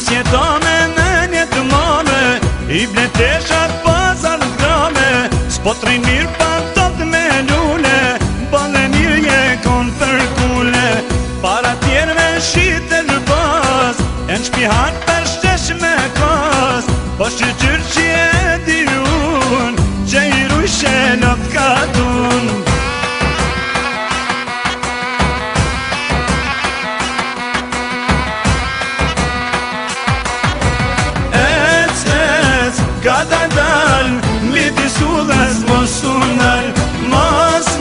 Mos jeto me menje të mame, i bleteshat pazar në grame, s'po të mirë pa tot me lule, bale mirë je kon për kule, para tjerve shite në baz, e në shpihat për shtesh me kas, po shqyqyr që e di unë, që i rujshe në të katun. Ka dal, midis udhës mos unal, mos,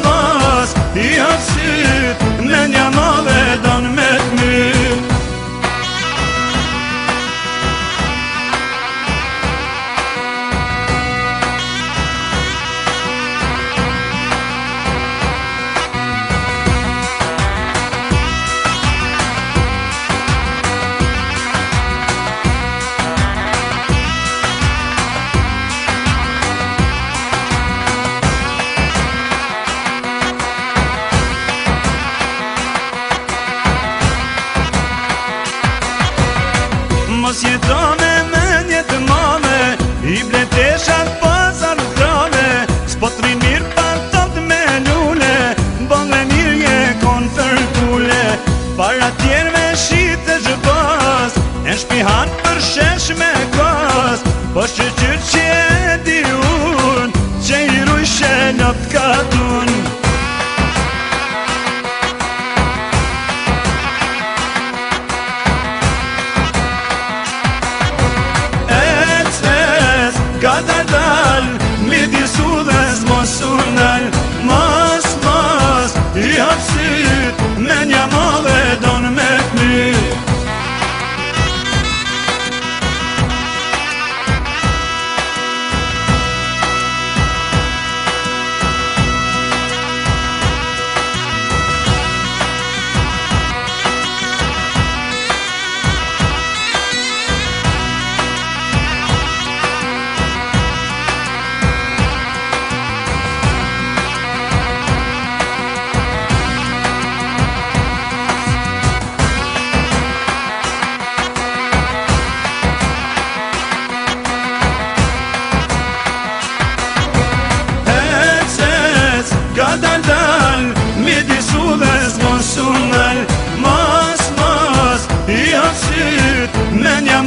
i hapsyt, me nja madhe don me t'myt. Mos jeto me menje të mame, i bleteshat pazar në grame, s'po të mirë pa tot me lule, bale mirë je kon për kule, para tjerve shite zhëbaz, e shpihan për shesh me kas, po shqyqyr që e di unë, që i rujshe në të katun. Ka dal, midis udhës mos unal, mos, i hapsyt, me nja madhe don me t'myt. Ka dal, midis udhës mos unal, mos, i hapsyt, me nja